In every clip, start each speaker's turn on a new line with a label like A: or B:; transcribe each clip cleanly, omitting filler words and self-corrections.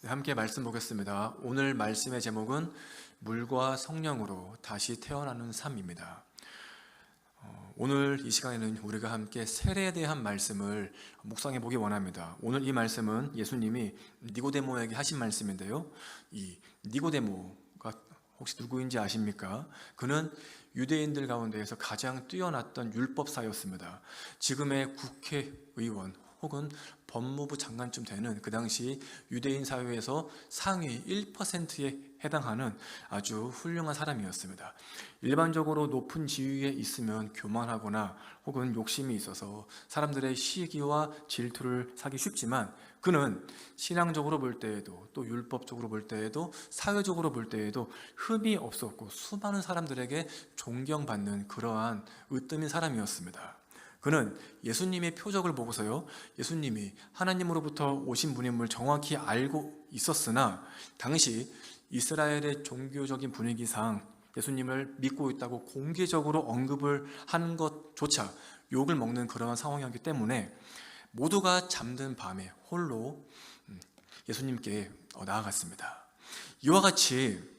A: 네, 함께 말씀 보겠습니다. 오늘 말씀의 제목은 물과 성령으로 다시 태어나는 삶입니다. 오늘 이 시간에는 우리가 함께 세례에 대한 말씀을 묵상해 보기 원합니다. 오늘 이 말씀은 예수님이 니고데모에게 하신 말씀인데요. 이 니고데모가 혹시 누구인지 아십니까? 그는 유대인들 가운데에서 가장 뛰어났던 율법사였습니다. 지금의 국회의원 혹은 법무부 장관쯤 되는 그 당시 유대인 사회에서 상위 1%에 해당하는 아주 훌륭한 사람이었습니다. 일반적으로 높은 지위에 있으면 교만하거나 혹은 욕심이 있어서 사람들의 시기와 질투를 사기 쉽지만 그는 신앙적으로 볼 때에도 또 율법적으로 볼 때에도 사회적으로 볼 때에도 흠이 없었고 수많은 사람들에게 존경받는 그러한 으뜸인 사람이었습니다. 그는 예수님의 표적을 보고서요, 예수님이 하나님으로부터 오신 분임을 정확히 알고 있었으나 당시 이스라엘의 종교적인 분위기상 예수님을 믿고 있다고 공개적으로 언급을 하는 것조차 욕을 먹는 그러한 상황이었기 때문에 모두가 잠든 밤에 홀로 예수님께 나아갔습니다. 이와 같이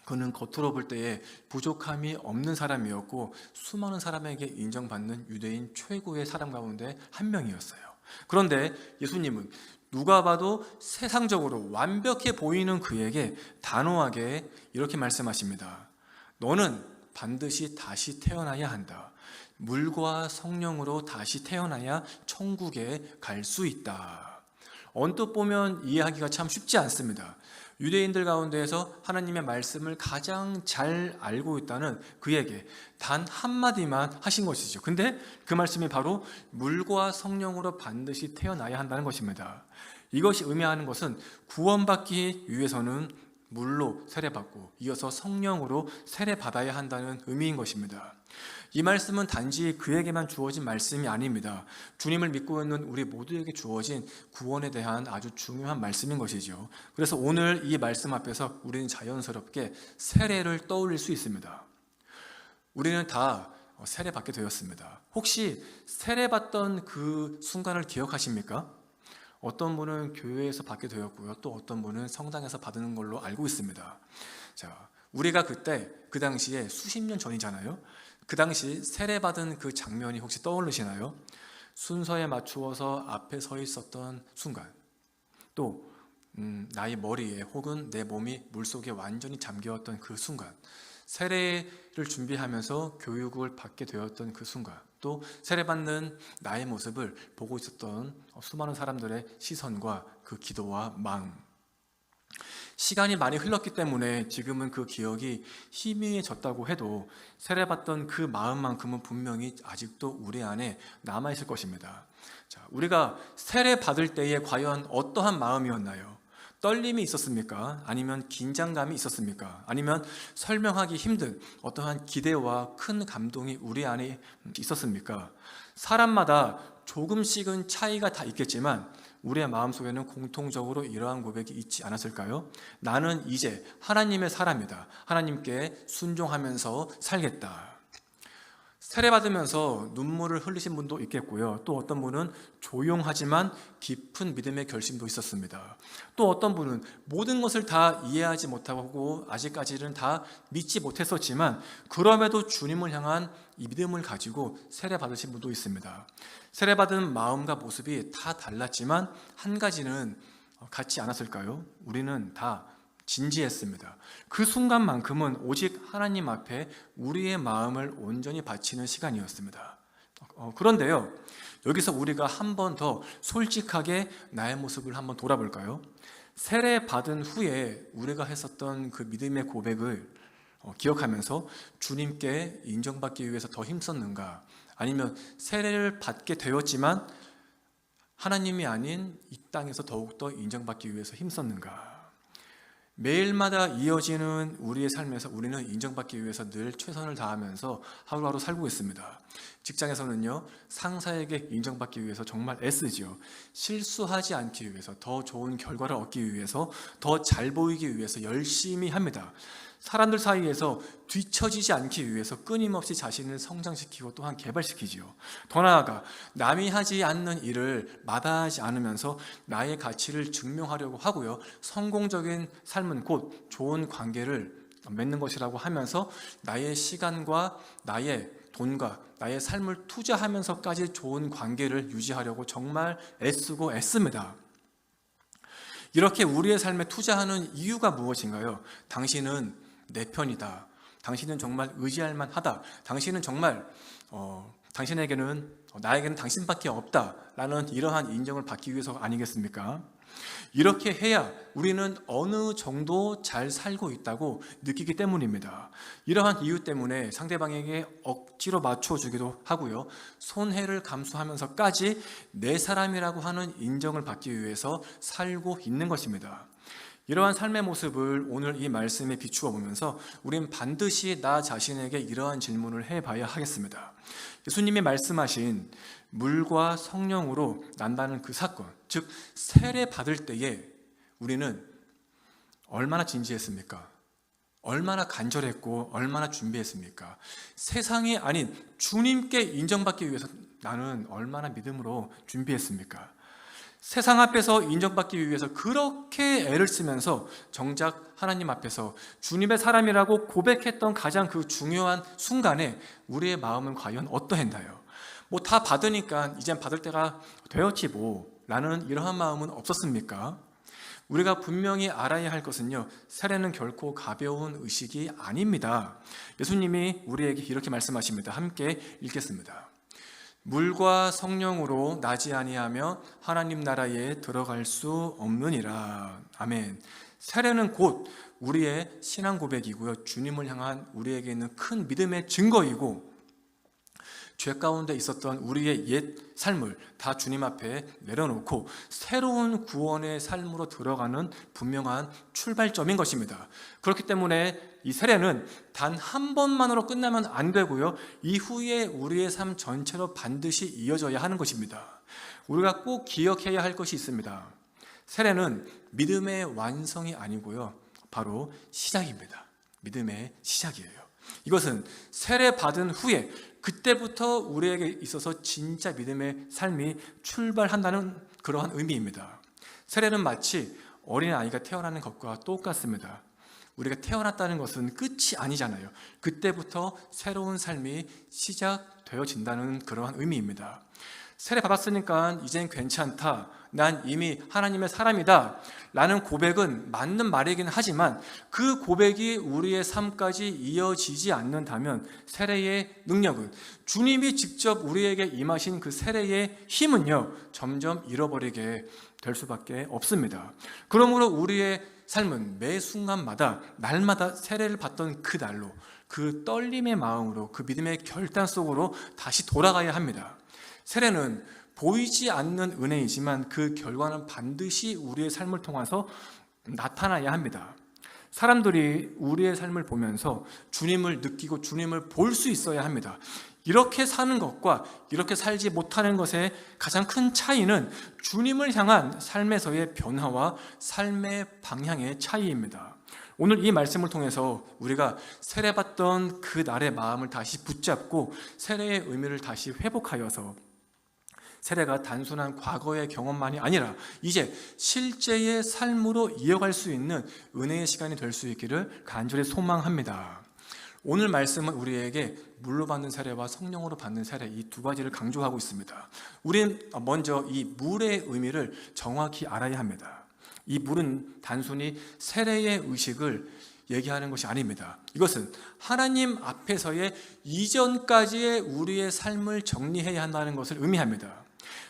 A: 그는 겉으로 볼 때에 부족함이 없는 사람이었고 수많은 사람에게 인정받는 유대인 최고의 사람 가운데 한 명이었어요. 그런데 예수님은 누가 봐도 세상적으로 완벽해 보이는 그에게 단호하게 이렇게 말씀하십니다. 너는 반드시 다시 태어나야 한다. 물과 성령으로 다시 태어나야 천국에 갈 수 있다. 언뜻 보면 이해하기가 참 쉽지 않습니다. 유대인들 가운데에서 하나님의 말씀을 가장 잘 알고 있다는 그에게 단 한마디만 하신 것이죠. 근데 그 말씀이 바로 물과 성령으로 반드시 태어나야 한다는 것입니다. 이것이 의미하는 것은 구원받기 위해서는 물로 세례받고 이어서 성령으로 세례받아야 한다는 의미인 것입니다. 이 말씀은 단지 그에게만 주어진 말씀이 아닙니다. 주님을 믿고 있는 우리 모두에게 주어진 구원에 대한 아주 중요한 말씀인 것이죠. 그래서 오늘 이 말씀 앞에서 우리는 자연스럽게 세례를 떠올릴 수 있습니다. 우리는 다 세례받게 되었습니다. 혹시 세례받던 그 순간을 기억하십니까? 어떤 분은 교회에서 받게 되었고요. 또 어떤 분은 성당에서 받는 걸로 알고 있습니다. 자, 우리가 그때 그 당시에 수십 년 전이잖아요. 그 당시 세례받은 그 장면이 혹시 떠오르시나요? 순서에 맞추어서 앞에 서 있었던 순간, 또 나의 머리에 혹은 내 몸이 물속에 완전히 잠겼던 그 순간, 세례를 준비하면서 교육을 받게 되었던 그 순간, 또 세례받는 나의 모습을 보고 있었던 수많은 사람들의 시선과 그 기도와 마음. 시간이 많이 흘렀기 때문에 지금은 그 기억이 희미해졌다고 해도 세례받던 그 마음만큼은 분명히 아직도 우리 안에 남아있을 것입니다. 자, 우리가 세례받을 때에 과연 어떠한 마음이었나요? 떨림이 있었습니까? 아니면 긴장감이 있었습니까? 아니면 설명하기 힘든 어떠한 기대와 큰 감동이 우리 안에 있었습니까? 사람마다 조금씩은 차이가 다 있겠지만 우리의 마음속에는 공통적으로 이러한 고백이 있지 않았을까요? 나는 이제 하나님의 사람이다. 하나님께 순종하면서 살겠다. 세례받으면서 눈물을 흘리신 분도 있겠고요. 또 어떤 분은 조용하지만 깊은 믿음의 결심도 있었습니다. 또 어떤 분은 모든 것을 다 이해하지 못하고 아직까지는 다 믿지 못했었지만 그럼에도 주님을 향한 이 믿음을 가지고 세례받으신 분도 있습니다. 세례받은 마음과 모습이 다 달랐지만 한 가지는 같지 않았을까요? 우리는 다 진지했습니다. 그 순간만큼은 오직 하나님 앞에 우리의 마음을 온전히 바치는 시간이었습니다. 그런데요, 여기서 우리가 한 번 더 솔직하게 나의 모습을 한번 돌아볼까요? 세례 받은 후에 우리가 했었던 그 믿음의 고백을 기억하면서 주님께 인정받기 위해서 더 힘썼는가? 아니면 세례를 받게 되었지만 하나님이 아닌 이 땅에서 더욱더 인정받기 위해서 힘썼는가? 매일마다 이어지는 우리의 삶에서 우리는 인정받기 위해서 늘 최선을 다하면서 하루하루 살고 있습니다. 직장에서는요, 상사에게 인정받기 위해서 정말 애쓰지요. 실수하지 않기 위해서, 더 좋은 결과를 얻기 위해서, 더 잘 보이기 위해서 열심히 합니다. 사람들 사이에서 뒤처지지 않기 위해서 끊임없이 자신을 성장시키고 또한 개발시키지요. 더 나아가 남이 하지 않는 일을 마다하지 않으면서 나의 가치를 증명하려고 하고요. 성공적인 삶은 곧 좋은 관계를 맺는 것이라고 하면서 나의 시간과 나의 돈과 나의 삶을 투자하면서까지 좋은 관계를 유지하려고 정말 애쓰고 애씁니다. 이렇게 우리의 삶에 투자하는 이유가 무엇인가요? 당신은 내 편이다. 당신은 정말 의지할 만하다. 당신은 정말 나에게는 당신밖에 없다라는 이러한 인정을 받기 위해서 아니겠습니까? 이렇게 해야 우리는 어느 정도 잘 살고 있다고 느끼기 때문입니다. 이러한 이유 때문에 상대방에게 억지로 맞춰주기도 하고요. 손해를 감수하면서까지 내 사람이라고 하는 인정을 받기 위해서 살고 있는 것입니다. 이러한 삶의 모습을 오늘 이 말씀에 비추어 보면서 우린 반드시 나 자신에게 이러한 질문을 해봐야 하겠습니다. 예수님이 말씀하신 물과 성령으로 난다는 그 사건, 즉 세례 받을 때에 우리는 얼마나 진지했습니까? 얼마나 간절했고 얼마나 준비했습니까? 세상이 아닌 주님께 인정받기 위해서 나는 얼마나 믿음으로 준비했습니까? 세상 앞에서 인정받기 위해서 그렇게 애를 쓰면서 정작 하나님 앞에서 주님의 사람이라고 고백했던 가장 그 중요한 순간에 우리의 마음은 과연 어떠했나요? 다 받으니까 이젠 받을 때가 되었지 라는 이러한 마음은 없었습니까? 우리가 분명히 알아야 할 것은요, 세례는 결코 가벼운 의식이 아닙니다. 예수님이 우리에게 이렇게 말씀하십니다. 함께 읽겠습니다. 물과 성령으로 나지 아니하며 하나님 나라에 들어갈 수 없느니라. 아멘. 세례는 곧 우리의 신앙 고백이고요, 주님을 향한 우리에게 있는 큰 믿음의 증거이고, 죄 가운데 있었던 우리의 옛 삶을 다 주님 앞에 내려놓고 새로운 구원의 삶으로 들어가는 분명한 출발점인 것입니다. 그렇기 때문에 이 세례는 단 한 번만으로 끝나면 안 되고요, 이후에 우리의 삶 전체로 반드시 이어져야 하는 것입니다. 우리가 꼭 기억해야 할 것이 있습니다. 세례는 믿음의 완성이 아니고요, 바로 시작입니다. 믿음의 시작이에요. 이것은 세례 받은 후에 그때부터 우리에게 있어서 진짜 믿음의 삶이 출발한다는 그러한 의미입니다. 세례는 마치 어린아이가 태어나는 것과 똑같습니다. 우리가 태어났다는 것은 끝이 아니잖아요. 그때부터 새로운 삶이 시작되어진다는 그러한 의미입니다. 세례 받았으니까 이젠 괜찮다, 난 이미 하나님의 사람이다 라는 고백은 맞는 말이긴 하지만 그 고백이 우리의 삶까지 이어지지 않는다면 세례의 능력은, 주님이 직접 우리에게 임하신 그 세례의 힘은요, 점점 잃어버리게 될 수밖에 없습니다. 그러므로 우리의 삶은 매 순간마다 날마다 세례를 받던 그 날로, 그 떨림의 마음으로, 그 믿음의 결단 속으로 다시 돌아가야 합니다. 세례는 보이지 않는 은혜이지만 그 결과는 반드시 우리의 삶을 통해서 나타나야 합니다. 사람들이 우리의 삶을 보면서 주님을 느끼고 주님을 볼 수 있어야 합니다. 이렇게 사는 것과 이렇게 살지 못하는 것의 가장 큰 차이는 주님을 향한 삶에서의 변화와 삶의 방향의 차이입니다. 오늘 이 말씀을 통해서 우리가 세례받던 그 날의 마음을 다시 붙잡고 세례의 의미를 다시 회복하여서 세례가 단순한 과거의 경험만이 아니라 이제 실제의 삶으로 이어갈 수 있는 은혜의 시간이 될 수 있기를 간절히 소망합니다. 오늘 말씀은 우리에게 물로 받는 세례와 성령으로 받는 세례, 이 두 가지를 강조하고 있습니다. 우린 먼저 이 물의 의미를 정확히 알아야 합니다. 이 물은 단순히 세례의 의식을 얘기하는 것이 아닙니다. 이것은 하나님 앞에서의 이전까지의 우리의 삶을 정리해야 한다는 것을 의미합니다.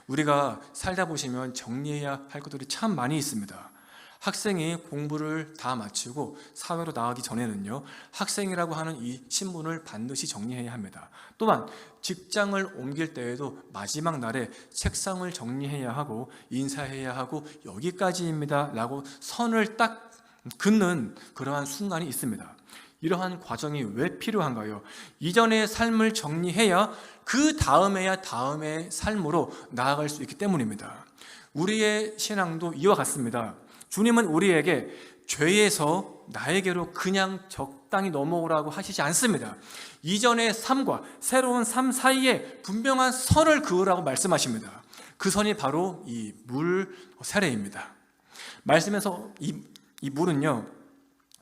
A: 우리가 살다 보시면 정리해야 할 것들이 참 많이 있습니다. 학생이 공부를 다 마치고 사회로 나가기 전에는요, 학생이라고 하는 이 신분을 반드시 정리해야 합니다. 또한 직장을 옮길 때에도 마지막 날에 책상을 정리해야 하고 인사해야 하고 여기까지입니다 라고 선을 딱 긋는 그러한 순간이 있습니다. 이러한 과정이 왜 필요한가요? 이전의 삶을 정리해야 그 다음에야 다음의 삶으로 나아갈 수 있기 때문입니다. 우리의 신앙도 이와 같습니다. 주님은 우리에게 죄에서 나에게로 그냥 적당히 넘어오라고 하시지 않습니다. 이전의 삶과 새로운 삶 사이에 분명한 선을 그으라고 말씀하십니다. 그 선이 바로 이 물 세례입니다. 말씀에서 이 물은요,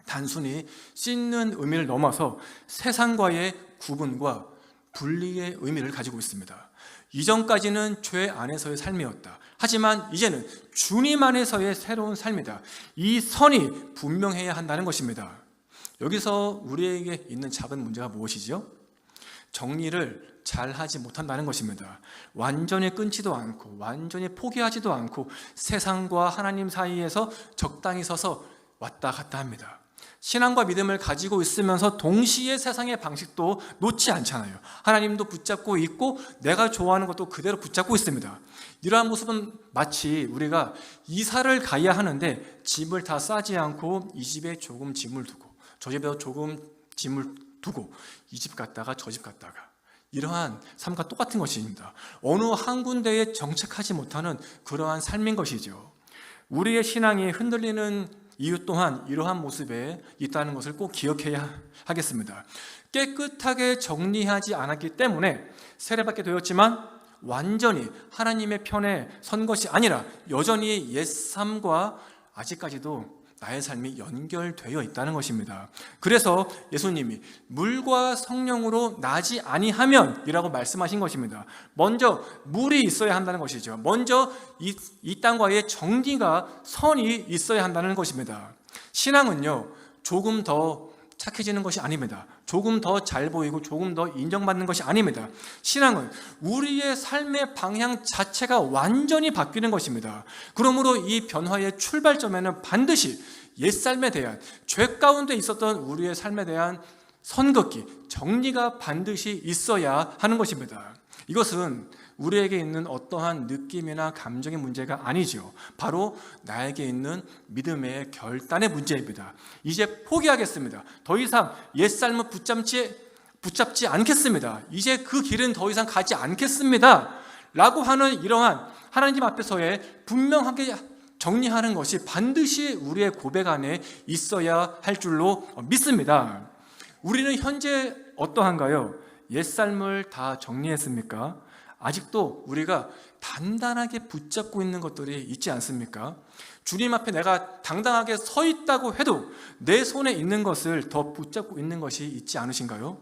A: 단순히 씻는 의미를 넘어서 세상과의 구분과 분리의 의미를 가지고 있습니다. 이전까지는 죄 안에서의 삶이었다. 하지만 이제는 주님 안에서의 새로운 삶이다. 이 선이 분명해야 한다는 것입니다. 여기서 우리에게 있는 작은 문제가 무엇이죠? 정리를 잘 하지 못한다는 것입니다. 완전히 끊지도 않고 완전히 포기하지도 않고 세상과 하나님 사이에서 적당히 서서 왔다 갔다 합니다. 신앙과 믿음을 가지고 있으면서 동시에 세상의 방식도 놓지 않잖아요. 하나님도 붙잡고 있고 내가 좋아하는 것도 그대로 붙잡고 있습니다. 이러한 모습은 마치 우리가 이사를 가야 하는데 짐을 다 싸지 않고 이 집에 조금 짐을 두고 저 집에 조금 짐을 두고 이 집 갔다가 저 집 갔다가 이러한 삶과 똑같은 것입니다. 어느 한 군데에 정착하지 못하는 그러한 삶인 것이죠. 우리의 신앙이 흔들리는 이유 또한 이러한 모습에 있다는 것을 꼭 기억해야 하겠습니다. 깨끗하게 정리하지 않았기 때문에 세례받게 되었지만 완전히 하나님의 편에 선 것이 아니라 여전히 옛삶과 아직까지도 나의 삶이 연결되어 있다는 것입니다. 그래서 예수님이 물과 성령으로 나지 아니하면 이라고 말씀하신 것입니다. 먼저 물이 있어야 한다는 것이죠. 먼저 이 땅과의 정리가 선이 있어야 한다는 것입니다. 신앙은요, 조금 더 착해지는 것이 아닙니다. 조금 더 잘 보이고 조금 더 인정받는 것이 아닙니다. 신앙은 우리의 삶의 방향 자체가 완전히 바뀌는 것입니다. 그러므로 이 변화의 출발점에는 반드시 옛삶에 대한, 죄 가운데 있었던 우리의 삶에 대한 선긋기, 정리가 반드시 있어야 하는 것입니다. 이것은 우리에게 있는 어떠한 느낌이나 감정의 문제가 아니죠. 바로 나에게 있는 믿음의 결단의 문제입니다. 이제 포기하겠습니다. 더 이상 옛삶을 붙잡지 않겠습니다. 이제 그 길은 더 이상 가지 않겠습니다. 라고 하는 이러한 하나님 앞에서의 분명하게 정리하는 것이 반드시 우리의 고백 안에 있어야 할 줄로 믿습니다. 우리는 현재 어떠한가요? 옛삶을 다 정리했습니까? 아직도 우리가 단단하게 붙잡고 있는 것들이 있지 않습니까? 주님 앞에 내가 당당하게 서 있다고 해도 내 손에 있는 것을 더 붙잡고 있는 것이 있지 않으신가요?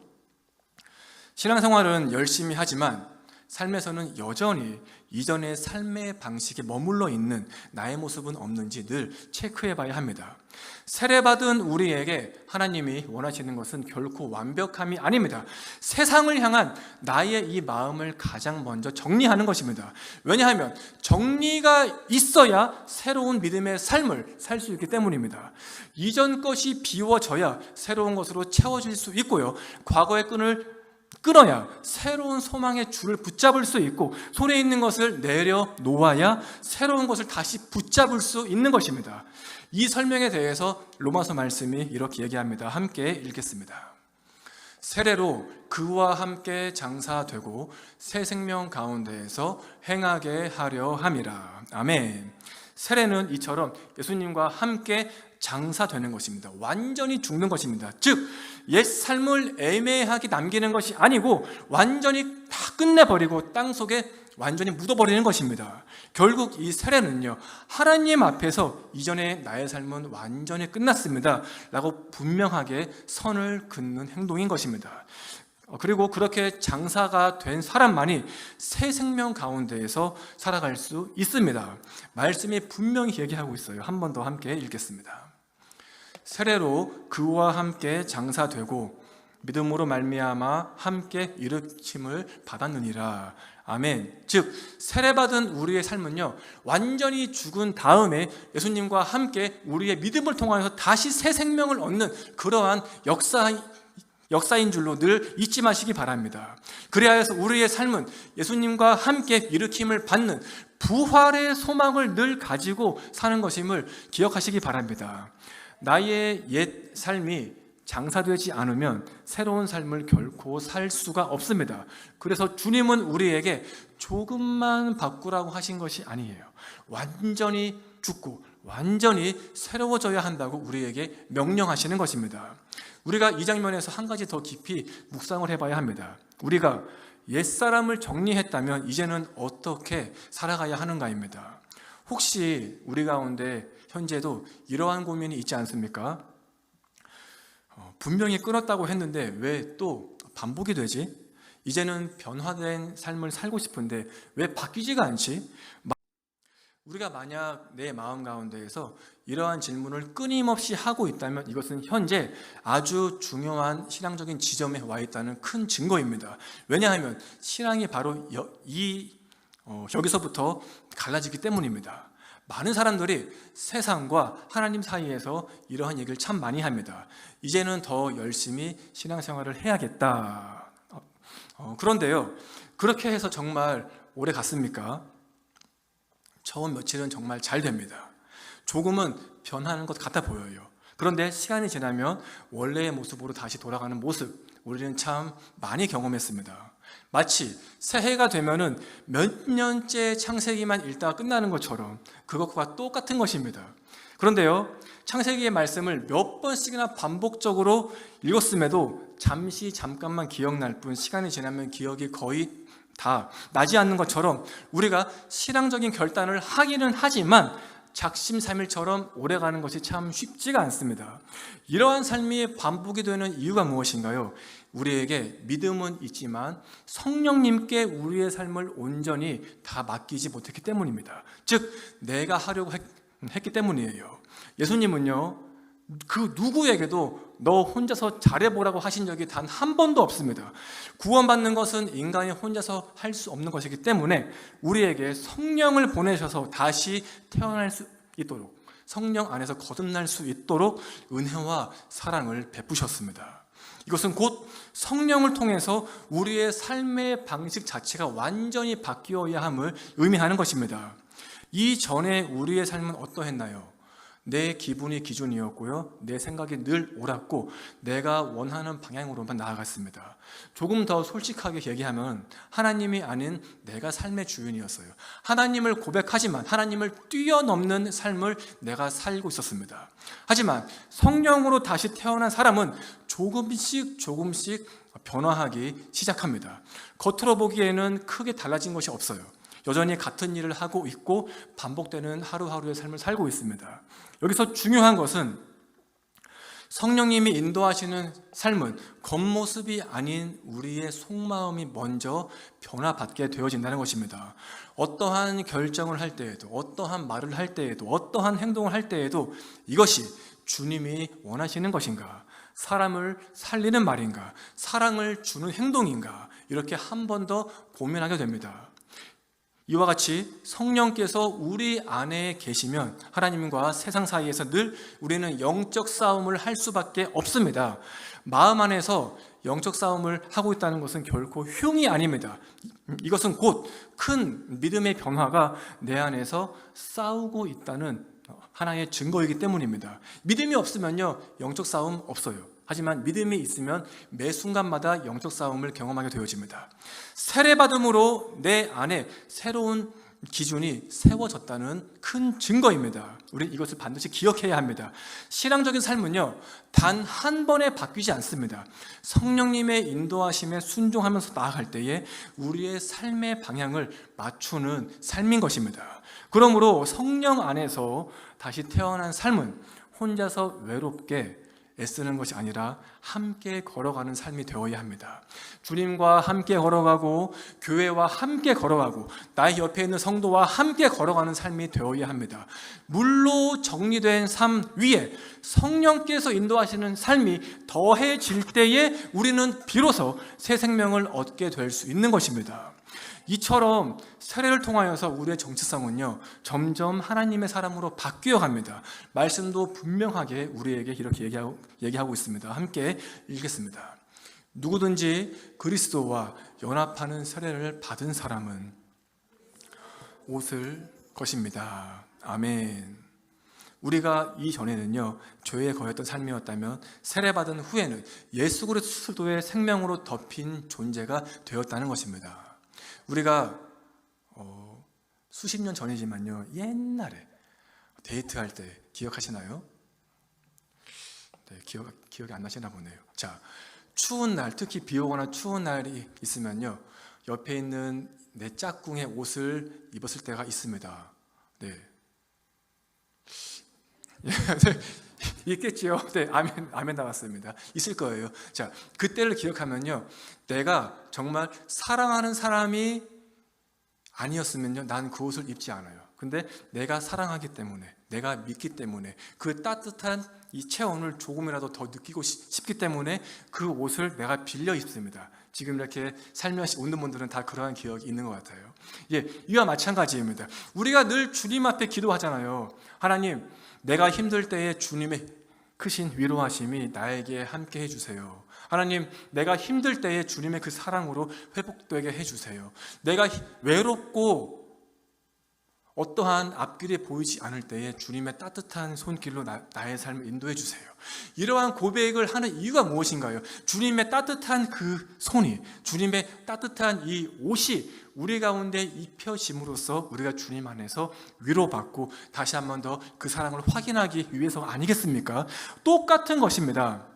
A: 신앙생활은 열심히 하지만 삶에서는 여전히 이전의 삶의 방식에 머물러 있는 나의 모습은 없는지 늘 체크해 봐야 합니다. 세례받은 우리에게 하나님이 원하시는 것은 결코 완벽함이 아닙니다. 세상을 향한 나의 이 마음을 가장 먼저 정리하는 것입니다. 왜냐하면 정리가 있어야 새로운 믿음의 삶을 살 수 있기 때문입니다. 이전 것이 비워져야 새로운 것으로 채워질 수 있고요. 과거의 끈을 끊어야 새로운 소망의 줄을 붙잡을 수 있고, 손에 있는 것을 내려놓아야 새로운 것을 다시 붙잡을 수 있는 것입니다. 이 설명에 대해서 로마서 말씀이 이렇게 얘기합니다. 함께 읽겠습니다. 세례로 그와 함께 장사되고 새 생명 가운데에서 행하게 하려 함이라. 아멘. 세례는 이처럼 예수님과 함께 장사되는 것입니다. 완전히 죽는 것입니다. 즉 옛 삶을 애매하게 남기는 것이 아니고 완전히 다 끝내버리고 땅속에 완전히 묻어버리는 것입니다. 결국 이 세례는요, 하나님 앞에서 이전의 나의 삶은 완전히 끝났습니다 라고 분명하게 선을 긋는 행동인 것입니다. 그리고 그렇게 장사가 된 사람만이 새 생명 가운데에서 살아갈 수 있습니다. 말씀이 분명히 얘기하고 있어요. 한 번 더 함께 읽겠습니다. 세례로 그와 함께 장사되고 믿음으로 말미암아 함께 일으킴을 받았느니라. 아멘. 즉 세례받은 우리의 삶은요, 완전히 죽은 다음에 예수님과 함께 우리의 믿음을 통하여서 다시 새 생명을 얻는 그러한 역사인 줄로 늘 잊지 마시기 바랍니다. 그래야 해서 우리의 삶은 예수님과 함께 일으킴을 받는 부활의 소망을 늘 가지고 사는 것임을 기억하시기 바랍니다. 나의 옛 삶이 장사되지 않으면 새로운 삶을 결코 살 수가 없습니다. 그래서 주님은 우리에게 조금만 바꾸라고 하신 것이 아니에요. 완전히 죽고 완전히 새로워져야 한다고 우리에게 명령하시는 것입니다. 우리가 이 장면에서 한 가지 더 깊이 묵상을 해봐야 합니다. 우리가 옛사람을 정리했다면 이제는 어떻게 살아가야 하는가입니다. 혹시 우리 가운데 현재도 이러한 고민이 있지 않습니까? 분명히 끊었다고 했는데 왜 또 반복이 되지? 이제는 변화된 삶을 살고 싶은데 왜 바뀌지가 않지? 우리가 만약 내 마음 가운데에서 이러한 질문을 끊임없이 하고 있다면 이것은 현재 아주 중요한 신앙적인 지점에 와 있다는 큰 증거입니다. 왜냐하면 신앙이 바로 여기서부터 갈라지기 때문입니다. 많은 사람들이 세상과 하나님 사이에서 이러한 얘기를 참 많이 합니다. 이제는 더 열심히 신앙생활을 해야겠다. 그런데요, 그렇게 해서 정말 오래 갔습니까? 처음 며칠은 정말 잘 됩니다. 조금은 변하는 것 같아 보여요. 그런데 시간이 지나면 원래의 모습으로 다시 돌아가는 모습, 우리는 참 많이 경험했습니다. 마치 새해가 되면은 몇 년째 창세기만 읽다가 끝나는 것처럼 그것과 똑같은 것입니다. 그런데요, 창세기의 말씀을 몇 번씩이나 반복적으로 읽었음에도 잠깐만 기억날 뿐 시간이 지나면 기억이 거의 다 나지 않는 것처럼 우리가 신앙적인 결단을 하기는 하지만 작심삼일처럼 오래가는 것이 참 쉽지가 않습니다. 이러한 삶이 반복이 되는 이유가 무엇인가요? 우리에게 믿음은 있지만 성령님께 우리의 삶을 온전히 다 맡기지 못했기 때문입니다. 즉 내가 하려고 했기 때문이에요. 예수님은요, 그 누구에게도 너 혼자서 잘해보라고 하신 적이 단 한 번도 없습니다. 구원받는 것은 인간이 혼자서 할 수 없는 것이기 때문에 우리에게 성령을 보내셔서 다시 태어날 수 있도록, 성령 안에서 거듭날 수 있도록 은혜와 사랑을 베푸셨습니다. 이것은 곧 성령을 통해서 우리의 삶의 방식 자체가 완전히 바뀌어야 함을 의미하는 것입니다. 이전에 우리의 삶은 어떠했나요? 내 기분이 기준이었고요, 내 생각이 늘 옳았고 내가 원하는 방향으로만 나아갔습니다. 조금 더 솔직하게 얘기하면 하나님이 아닌 내가 삶의 주인이었어요. 하나님을 고백하지만 하나님을 뛰어넘는 삶을 내가 살고 있었습니다. 하지만 성령으로 다시 태어난 사람은 조금씩 변화하기 시작합니다. 겉으로 보기에는 크게 달라진 것이 없어요. 여전히 같은 일을 하고 있고 반복되는 하루하루의 삶을 살고 있습니다. 여기서 중요한 것은 성령님이 인도하시는 삶은 겉모습이 아닌 우리의 속마음이 먼저 변화받게 되어진다는 것입니다. 어떠한 결정을 할 때에도, 어떠한 말을 할 때에도, 어떠한 행동을 할 때에도 이것이 주님이 원하시는 것인가? 사람을 살리는 말인가? 사랑을 주는 행동인가? 이렇게 한 번 더 고민하게 됩니다. 이와 같이 성령께서 우리 안에 계시면 하나님과 세상 사이에서 늘 우리는 영적 싸움을 할 수밖에 없습니다. 마음 안에서 영적 싸움을 하고 있다는 것은 결코 흉이 아닙니다. 이것은 곧 큰 믿음의 변화가 내 안에서 싸우고 있다는 하나의 증거이기 때문입니다. 믿음이 없으면요, 영적 싸움 없어요. 하지만 믿음이 있으면 매 순간마다 영적 싸움을 경험하게 되어집니다. 세례받음으로 내 안에 새로운 기준이 세워졌다는 큰 증거입니다. 우리는 이것을 반드시 기억해야 합니다. 신앙적인 삶은요, 단 한 번에 바뀌지 않습니다. 성령님의 인도하심에 순종하면서 나아갈 때에 우리의 삶의 방향을 맞추는 삶인 것입니다. 그러므로 성령 안에서 다시 태어난 삶은 혼자서 외롭게 애쓰는 것이 아니라 함께 걸어가는 삶이 되어야 합니다. 주님과 함께 걸어가고 교회와 함께 걸어가고 나의 옆에 있는 성도와 함께 걸어가는 삶이 되어야 합니다. 물로 정리된 삶 위에 성령께서 인도하시는 삶이 더해질 때에 우리는 비로소 새 생명을 얻게 될 수 있는 것입니다. 이처럼 세례를 통하여서 우리의 정체성은요, 점점 하나님의 사람으로 바뀌어 갑니다. 말씀도 분명하게 우리에게 이렇게 얘기하고 있습니다. 함께 읽겠습니다. 누구든지 그리스도와 연합하는 세례를 받은 사람은 옷을 것입니다. 아멘. 우리가 이전에는요, 죄에 거했던 삶이었다면 세례받은 후에는 예수 그리스도의 생명으로 덮인 존재가 되었다는 것입니다. 우리가 수십 년 전이지만요, 옛날에 데이트할 때 기억하시나요? 네, 기억이 안 나시나 보네요. 자, 추운 날, 특히 비 오거나 추운 날이 있으면요, 옆에 있는 내 짝꿍의 옷을 입었을 때가 있습니다. 네. 있겠지요. 네, 아멘 나왔습니다. 있을 거예요. 자, 그때를 기억하면요, 내가 정말 사랑하는 사람이 아니었으면요, 난 그 옷을 입지 않아요. 근데 내가 사랑하기 때문에, 내가 믿기 때문에, 그 따뜻한 이 체온을 조금이라도 더 느끼고 싶기 때문에 그 옷을 내가 빌려 입습니다. 지금 이렇게 살며시 웃는 분들은 다 그러한 기억이 있는 것 같아요. 예, 이와 마찬가지입니다. 우리가 늘 주님 앞에 기도하잖아요. 하나님, 내가 힘들 때에 주님의 크신 위로하심이 나에게 함께 해주세요. 하나님, 내가 힘들 때에 주님의 그 사랑으로 회복되게 해주세요. 내가 외롭고 어떠한 앞길이 보이지 않을 때에 주님의 따뜻한 손길로 나의 삶을 인도해 주세요. 이러한 고백을 하는 이유가 무엇인가요? 주님의 따뜻한 그 손이, 주님의 따뜻한 이 옷이 우리 가운데 입혀짐으로써 우리가 주님 안에서 위로받고 다시 한 번 더 그 사랑을 확인하기 위해서 아니겠습니까? 똑같은 것입니다.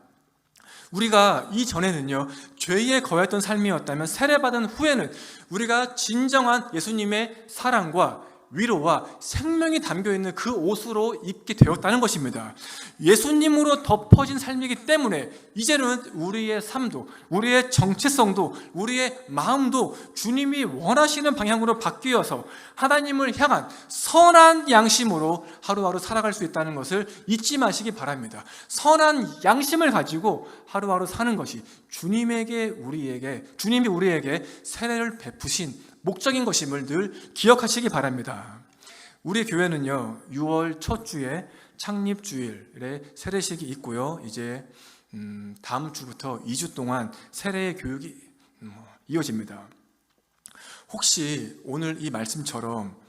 A: 우리가 이전에는요, 죄에 거했던 삶이었다면 세례받은 후에는 우리가 진정한 예수님의 사랑과 위로와 생명이 담겨있는 그 옷으로 입게 되었다는 것입니다. 예수님으로 덮어진 삶이기 때문에 이제는 우리의 삶도, 우리의 정체성도, 우리의 마음도 주님이 원하시는 방향으로 바뀌어서 하나님을 향한 선한 양심으로 하루하루 살아갈 수 있다는 것을 잊지 마시기 바랍니다. 선한 양심을 가지고 하루하루 사는 것이 주님이 우리에게 세례를 베푸신 목적인 것임을 늘 기억하시기 바랍니다. 우리 교회는요, 6월 첫 주에 창립주일에 세례식이 있고요, 이제 다음 주부터 2주 동안 세례의 교육이 이어집니다. 혹시 오늘 이 말씀처럼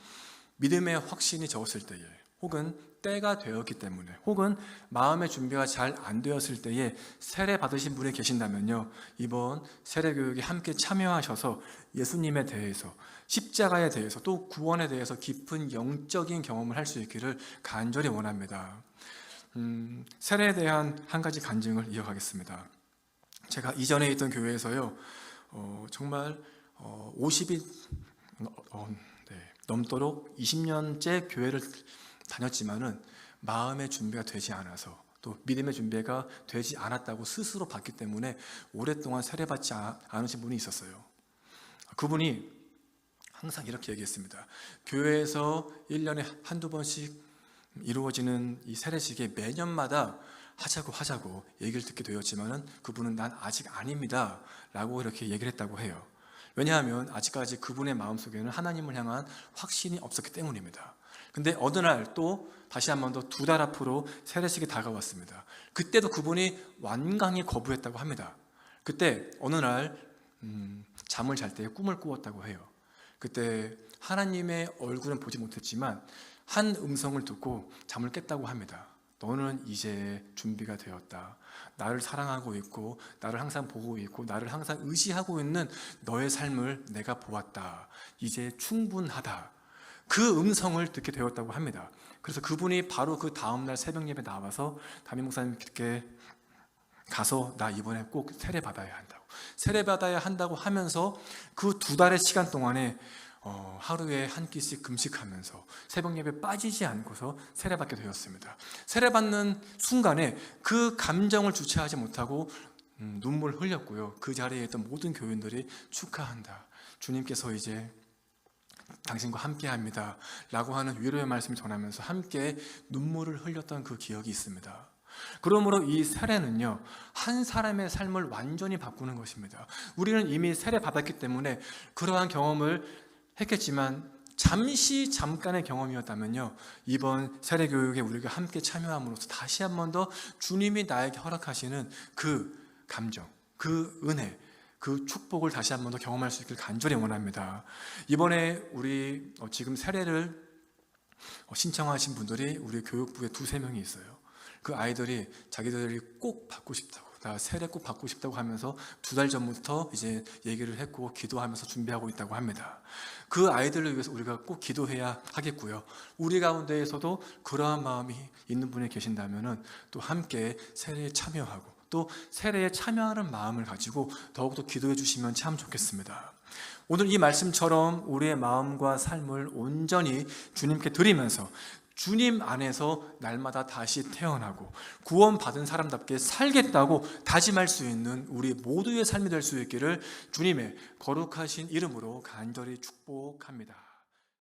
A: 믿음의 확신이 적었을 때에, 혹은 때가 되었기 때문에, 혹은 마음의 준비가 잘 안 되었을 때에 세례 받으신 분이 계신다면요, 이번 세례 교육에 함께 참여하셔서 예수님에 대해서, 십자가에 대해서, 또 구원에 대해서 깊은 영적인 경험을 할 수 있기를 간절히 원합니다. 세례에 대한 한 가지 간증을 이어가겠습니다. 제가 이전에 있던 교회에서요, 정말 50이 넘도록 20년째 교회를 다녔지만은 마음의 준비가 되지 않아서, 또 믿음의 준비가 되지 않았다고 스스로 봤기 때문에 오랫동안 세례받지 않으신 분이 있었어요. 그분이 항상 이렇게 얘기했습니다. 교회에서 1년에 한두 번씩 이루어지는 이 세례식에 매년마다 하자고 얘기를 듣게 되었지만은 그분은 난 아직 아닙니다 라고 이렇게 얘기를 했다고 해요. 왜냐하면 아직까지 그분의 마음속에는 하나님을 향한 확신이 없었기 때문입니다. 근데 어느 날 또 다시 한 번 더 2달 앞으로 세례식이 다가왔습니다. 그때도 그분이 완강히 거부했다고 합니다. 그때 어느 날 잠을 잘 때 꿈을 꾸었다고 해요. 그때 하나님의 얼굴은 보지 못했지만 한 음성을 듣고 잠을 깼다고 합니다. 너는 이제 준비가 되었다. 나를 사랑하고 있고, 나를 항상 보고 있고, 나를 항상 의지하고 있는 너의 삶을 내가 보았다. 이제 충분하다. 그 음성을 듣게 되었다고 합니다. 그래서 그분이 바로 그 다음날 새벽 예배 나와서 담임 목사님께 가서 나 이번에 꼭 세례 받아야 한다고, 세례 받아야 한다고 하면서 그 2달의 시간 동안에 하루에 한 끼씩 금식하면서 새벽 예배 빠지지 않고서 세례받게 되었습니다. 세례받는 순간에 그 감정을 주체하지 못하고 눈물을 흘렸고요. 그 자리에 있던 모든 교인들이 축하한다. 주님께서 이제 당신과 함께합니다 라고 하는 위로의 말씀을 전하면서 함께 눈물을 흘렸던 그 기억이 있습니다. 그러므로 이 세례는요, 한 사람의 삶을 완전히 바꾸는 것입니다. 우리는 이미 세례 받았기 때문에 그러한 경험을 했겠지만 잠깐의 경험이었다면요, 이번 세례 교육에 우리가 함께 참여함으로써 다시 한 번 더 주님이 나에게 허락하시는 그 감정, 그 은혜, 그 축복을 다시 한 번 더 경험할 수 있길 간절히 원합니다. 이번에 우리 지금 세례를 신청하신 분들이 우리 교육부에 2-3명이 있어요. 그 아이들이 자기들이 꼭 받고 싶다고, 다 세례 꼭 받고 싶다고 하면서 2달 전부터 이제 얘기를 했고 기도하면서 준비하고 있다고 합니다. 그 아이들을 위해서 우리가 꼭 기도해야 하겠고요. 우리 가운데에서도 그러한 마음이 있는 분이 계신다면은 또 함께 세례에 참여하고 또 세례에 참여하는 마음을 가지고 더욱더 기도해 주시면 참 좋겠습니다. 오늘 이 말씀처럼 우리의 마음과 삶을 온전히 주님께 드리면서 주님 안에서 날마다 다시 태어나고 구원받은 사람답게 살겠다고 다짐할 수 있는 우리 모두의 삶이 될 수 있기를 주님의 거룩하신 이름으로 간절히 축복합니다.